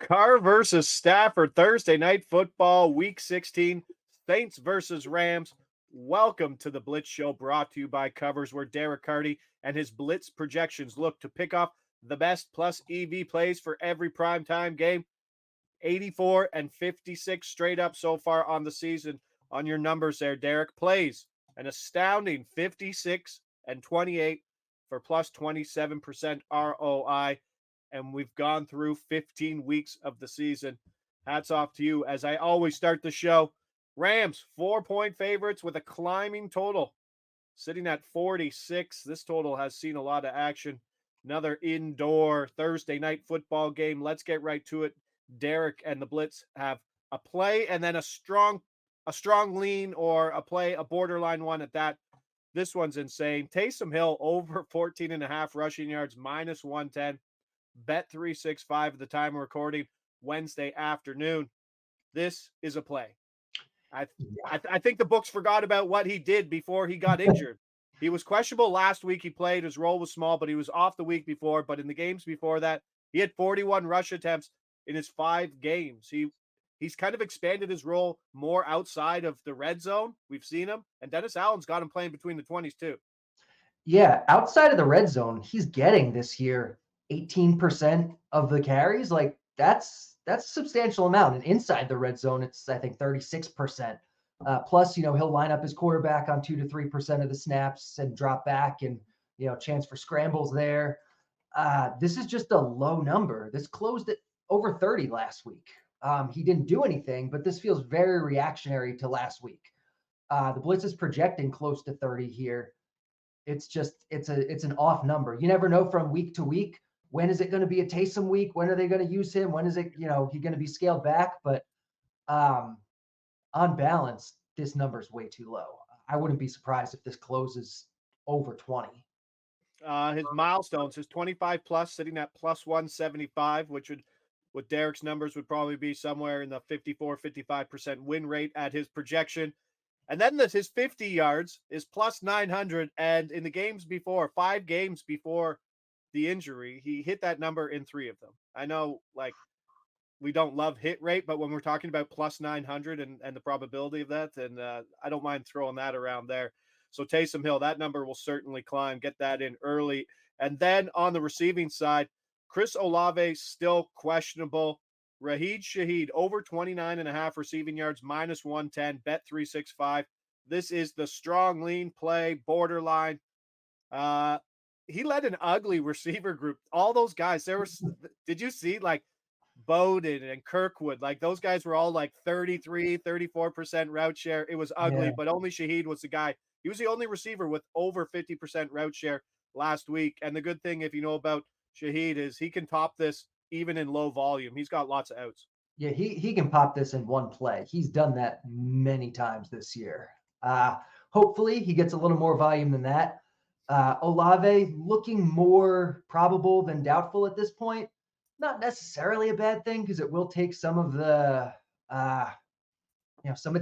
Carr versus Stafford, Thursday night football, week 16, Saints versus Rams. Welcome to the Blitz Show, brought to you by Covers, where Derek Carty and his Blitz projections look to pick off the best plus EV plays for every primetime game. 84 and 56 straight up so far on the season on your numbers there, Derek. Plays an astounding 56 and 28 for plus 27% ROI. And we've gone through 15 weeks of the season. Hats off to you. As I always start the show, Rams 4-point favorites with a climbing total sitting at 46. This total has seen a lot of action. Another indoor Thursday night football game. Let's get right to it. Derek and the Blitz have a play and then a strong lean, or a play, a borderline one at that. This one's insane. Taysom Hill over 14.5 rushing yards, minus 110. Bet 365 at the time of recording, Wednesday afternoon. This is a play. I think the books forgot about what he did before he got injured. He was questionable last week. He played. His role was small, but he was off the week before. But in the games before that, he had 41 rush attempts in his 5 games. He's kind of expanded his role more outside of the red zone. We've seen him. And Dennis Allen's got him playing between the 20s too. Yeah, outside of the red zone, he's getting this year 18% of the carries. Like that's a substantial amount. And inside the red zone, it's I think 36%. Plus, he'll line up his quarterback on 2 to 3% of the snaps and drop back, and chance for scrambles there. This is just a low number. This closed at over 30 last week. He didn't do anything, but this feels very reactionary to last week. The Blitz is projecting close to 30 here. It's an off number. You never know from week to week. When is it going to be a Taysom week? When are they going to use him? When is it, he going to be scaled back? But on balance, this number is way too low. I wouldn't be surprised if this closes over 20. His milestones, his 25 plus, sitting at plus 175, which would, with Derek's numbers, would probably be somewhere in the 55% win rate at his projection. And then his 50 yards is plus 900. And in the games before, 5 games before the injury, he hit that number in 3 of them. I know, we don't love hit rate, but when we're talking about plus 900 and the probability of that, then I don't mind throwing that around there. So Taysom Hill, that number will certainly climb. Get that in early. And then on the receiving side, Chris Olave still questionable. Raheed Shaheed over 29.5 receiving yards, minus 110, bet 365. This is the strong lean play, borderline. He led an ugly receiver group. All those guys, did you see Bowden and Kirkwood? Those guys were all 33, 34% route share. It was ugly, but only Shaheed was the guy. He was the only receiver with over 50% route share last week. And the good thing, if you know about Shaheed, is he can top this even in low volume. He's got lots of outs. Yeah, he can pop this in one play. He's done that many times this year. Hopefully he gets a little more volume than that. Olave looking more probable than doubtful at this point. Not necessarily a bad thing, because it will take some of the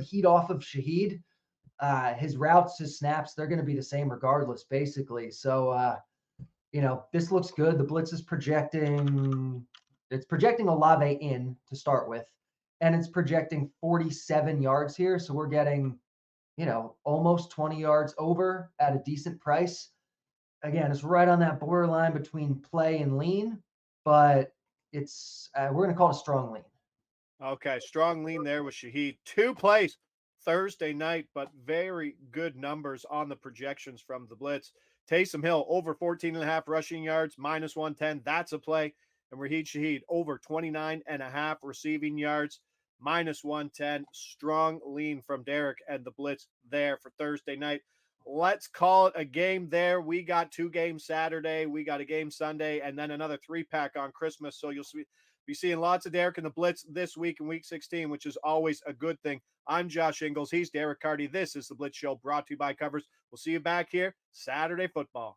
heat off of Shaheed. His routes, his snaps, they're going to be the same regardless, basically. So this looks good. The Blitz is projecting Olave in to start with, and it's projecting 47 yards here. So we're getting, almost 20 yards over at a decent price. Again, it's right on that borderline between play and lean, but it's we're going to call it a strong lean. Okay, strong lean there with Shaheed. 2 plays Thursday night, but very good numbers on the projections from the Blitz. Taysom Hill over 14.5 rushing yards, minus 110. That's a play. And Raheed Shaheed over 29.5 receiving yards, minus 110. Strong lean from Derek and the Blitz there for Thursday night. Let's call it a game there. We got 2 games Saturday. We got a game Sunday, and then another 3-pack on Christmas. So you'll be seeing lots of Derek and the Blitz this week in week 16, which is always a good thing. I'm Josh Ingles. He's Derek Carty. This is the Blitz Show, brought to you by Covers. We'll see you back here Saturday football.